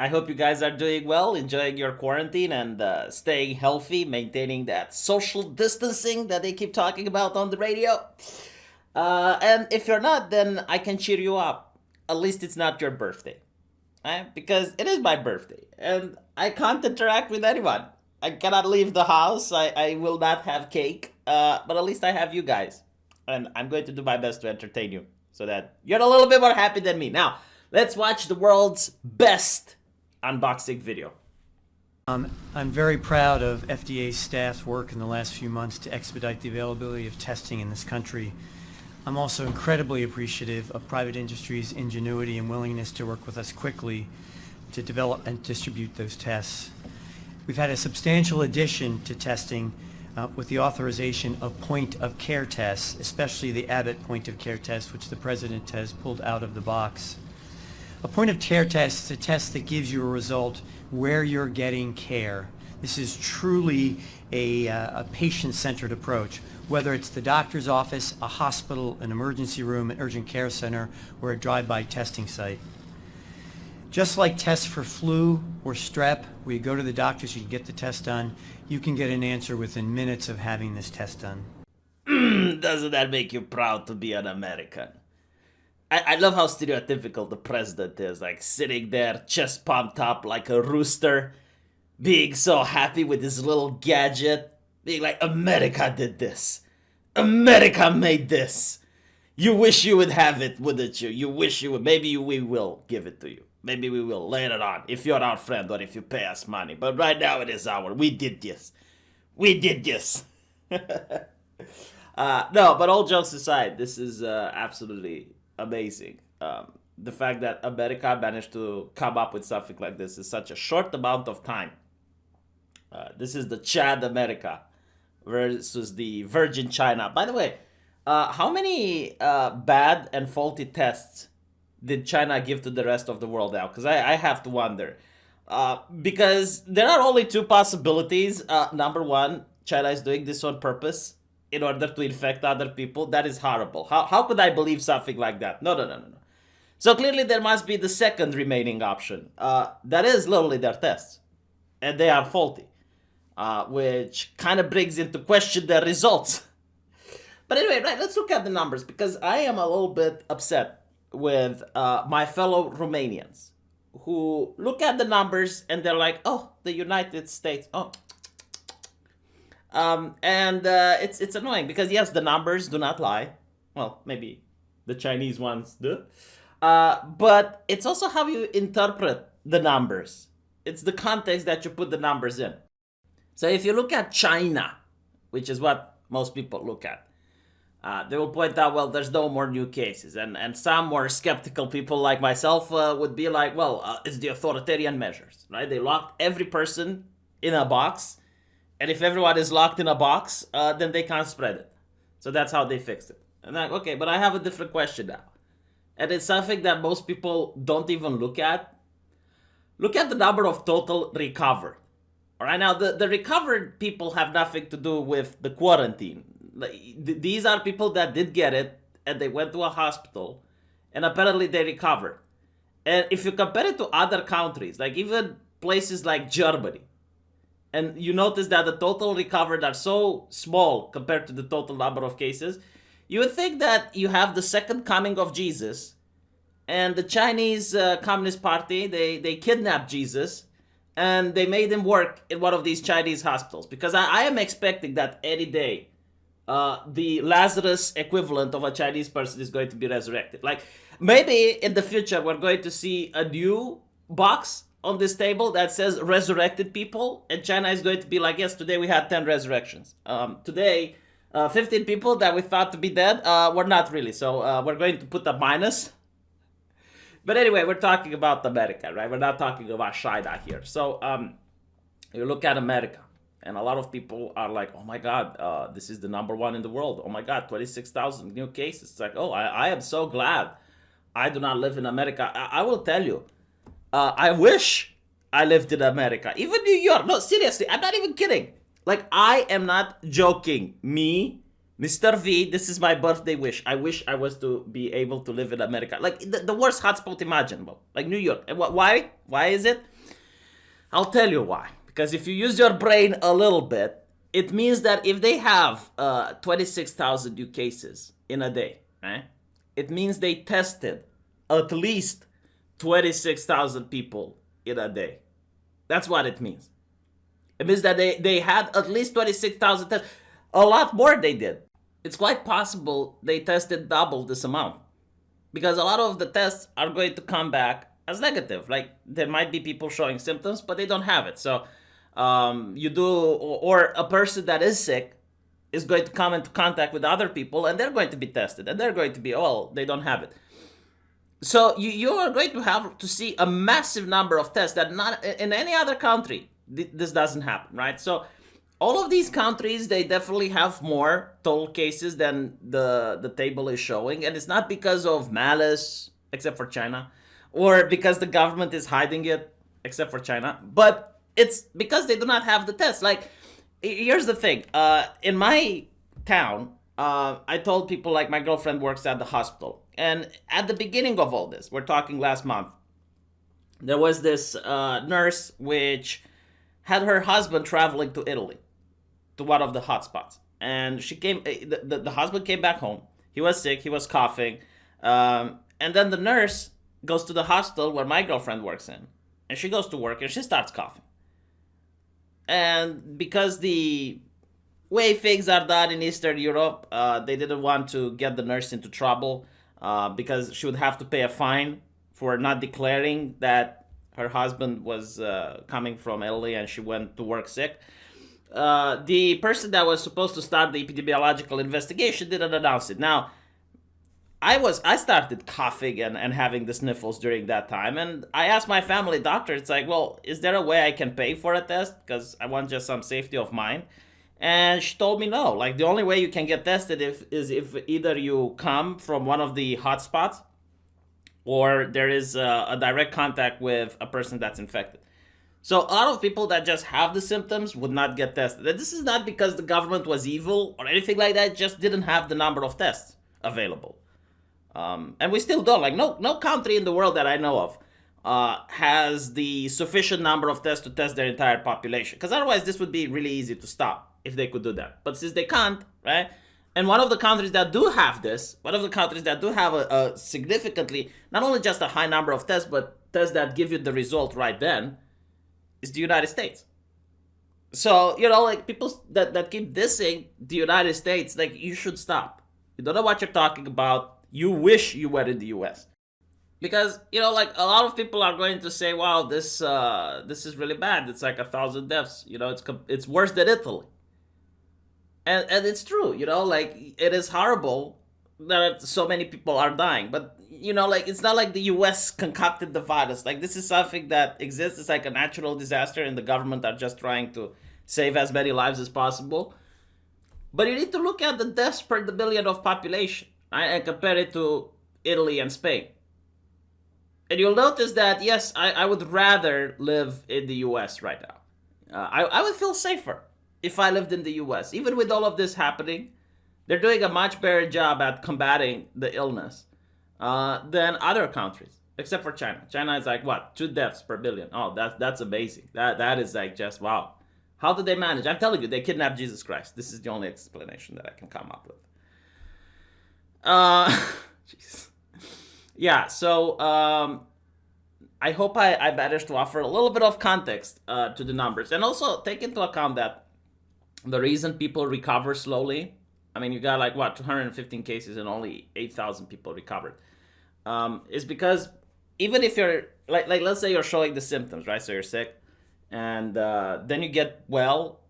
I hope you guys are doing well, enjoying your quarantine, and staying healthy, maintaining that social distancing that they keep talking about on the radio. And if you're not, then I can cheer you up. At least it's not your birthday. Right? Because it is my birthday, and I can't interact with anyone. I cannot leave the house. I will not have cake, but at least I have you guys. And I'm going to do my best to entertain you so that you're a little bit more happy than me. Now, let's watch the world's best unboxing video. I'm very proud of FDA staff's work in the last few months to expedite the availability of testing in this country. I'm also incredibly appreciative of private industry's ingenuity and willingness to work with us quickly to develop and distribute those tests. We've had a substantial addition to testing with the authorization of point-of-care tests, especially the Abbott point-of-care test, which the President has pulled out of the box. A point-of-care test is a test that gives you a result where you're getting care. This is truly a patient-centered approach, whether it's the doctor's office, a hospital, an emergency room, an urgent care center, or a drive-by testing site. Just like tests for flu or strep, where you go to the doctor so you can get the test done, you can get an answer within minutes of having this test done. Doesn't that make you proud to be an American? I love how stereotypical the president is, like sitting there, chest pumped up like a rooster, being so happy with his little gadget, being like, America did this. America made this. You wish you would have it, wouldn't you? You wish you would. Maybe we will give it to you. Maybe we will later on, if you're our friend or if you pay us money. But right now it is our. We did this. We did this. No, but all jokes aside, this is absolutely amazing. The fact that America managed to come up with something like this in such a short amount of time. This is the Chad America versus the Virgin China. By the way, how many bad and faulty tests did China give to the rest of the world now? Because I have to wonder. Because there are only two possibilities. Number one, China is doing this on purpose in order to infect other people. That is horrible. How could I believe something like that? No. So clearly there must be the second remaining option. That is literally their tests. And they are faulty. Which kind of brings into question their results. But anyway, right, let's look at the numbers, because I am a little bit upset with my fellow Romanians who look at the numbers and they're like, oh, the United States, oh. It's annoying because, yes, the numbers do not lie. Well, maybe the Chinese ones do. But it's also how you interpret the numbers. It's the context that you put the numbers in. So if you look at China, which is what most people look at, they will point out, well, there's no more new cases. And some more skeptical people like myself would be like, well, it's the authoritarian measures, right? They locked every person in a box. And if everyone is locked in a box, then they can't spread it. So that's how they fixed it. And I'm like, okay, but I have a different question now. And it's something that most people don't even look at. Look at the number of total recovered. All right, now the recovered people have nothing to do with the quarantine. These are people that did get it and they went to a hospital and apparently they recovered. And if you compare it to other countries, like even places like Germany, and you notice that the total recovered are so small compared to the total number of cases, you would think that you have the second coming of Jesus, and the Chinese Communist Party, they kidnapped Jesus and they made him work in one of these Chinese hospitals. Because I am expecting that any day the Lazarus equivalent of a Chinese person is going to be resurrected. Like, maybe in the future we're going to see a new box on this table that says resurrected people, and China is going to be like, yes, today we had 10 resurrections. Today, 15 people that we thought to be dead were not really. So we're going to put a minus. But anyway, we're talking about America, right? We're not talking about China here. So you look at America, and a lot of people are like, oh my God, this is the number one in the world. Oh my God, 26,000 new cases. It's like, oh, I am so glad I do not live in America. I will tell you, I wish I lived in America. Even New York. No, seriously, I'm not even kidding. Like, I am not joking. Me, Mr. V, this is my birthday wish. I wish I was to be able to live in America. Like, the worst hotspot imaginable. Like New York. And why? Why is it? I'll tell you why. Because if you use your brain a little bit, it means that if they have 26,000 new cases in a day, right? It means they tested at least 26,000 people in a day. That's what it means. It means that they had at least 26,000 tests. A lot more they did. It's quite possible they tested double this amount. Because a lot of the tests are going to come back as negative. Like, there might be people showing symptoms, but they don't have it. So you do, or a person that is sick is going to come into contact with other people, and they're going to be tested, and they're going to be, oh, they don't have it. So you are going to have to see a massive number of tests that not in any other country this doesn't happen, right? So all of these countries, they definitely have more total cases than the table is showing, and it's not because of malice, except for China, or because the government is hiding it, except for China, but it's because they do not have the tests. Like, here's the thing. In my town, I told people, like, my girlfriend works at the hospital. And at the beginning of all this, we're talking last month, there was this nurse which had her husband traveling to Italy, to one of the hotspots. And she came, the husband came back home. He was sick, he was coughing. And then the nurse goes to the hospital where my girlfriend works in. And she goes to work and she starts coughing. And because the way things are done in Eastern Europe, they didn't want to get the nurse into trouble because she would have to pay a fine for not declaring that her husband was coming from Italy and she went to work sick. The person that was supposed to start the epidemiological investigation didn't announce it. Now, I started coughing and having the sniffles during that time, and I asked my family doctor, it's like, well, is there a way I can pay for a test? Because I want just some safety of mine. And she told me no. Like, the only way you can get tested is if either you come from one of the hotspots or there is a direct contact with a person that's infected. So a lot of people that just have the symptoms would not get tested. And this is not because the government was evil or anything like that. It just didn't have the number of tests available. And we still don't. Like, no country in the world that I know of has the sufficient number of tests to test their entire population. Because otherwise, this would be really easy to stop if they could do that. But since they can't, right? And one of the countries that do have this, one of the countries that do have a significantly, not only just a high number of tests, but tests that give you the result right then, is the United States. So, like, people that keep dissing the United States, like, you should stop. You don't know what you're talking about. You wish you were in the US. Because, like, a lot of people are going to say, wow, this is really bad. It's like 1,000 deaths. It's worse than Italy. And it's true, like, it is horrible that so many people are dying. But, like, it's not like the US concocted the virus. Like, this is something that exists. It's like a natural disaster, and the government are just trying to save as many lives as possible. But you need to look at the deaths per the billion of population, right, and compare it to Italy and Spain. And you'll notice that, yes, I would rather live in the US right now. I would feel safer if I lived in the US. Even with all of this happening, they're doing a much better job at combating the illness than other countries, except for China. China is like, what, 2 deaths per billion? Oh, that's amazing. That is like just, wow. How did they manage? I'm telling you, they kidnapped Jesus Christ. This is the only explanation that I can come up with. Jeez. Yeah, so I hope I managed to offer a little bit of context to the numbers. And also take into account that the reason people recover slowly, I mean, you got like, what, 215 cases and only 8,000 people recovered, is because even if you're, like let's say you're showing the symptoms, right? So you're sick, and then you get well,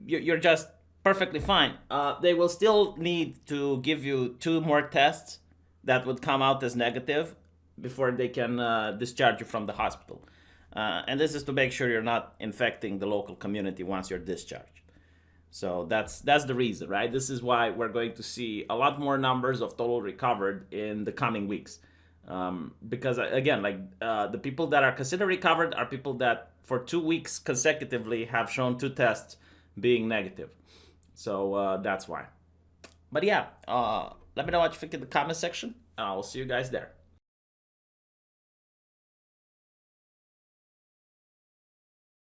you're just perfectly fine. They will still need to give you 2 more tests that would come out as negative before they can discharge you from the hospital. And this is to make sure you're not infecting the local community once you're discharged. So that's the reason, right? This is why we're going to see a lot more numbers of total recovered in the coming weeks. Because again, like the people that are considered recovered are people that for 2 weeks consecutively have shown 2 tests being negative. So that's why. But yeah, let me know what you think in the comment section. And I will see you guys there.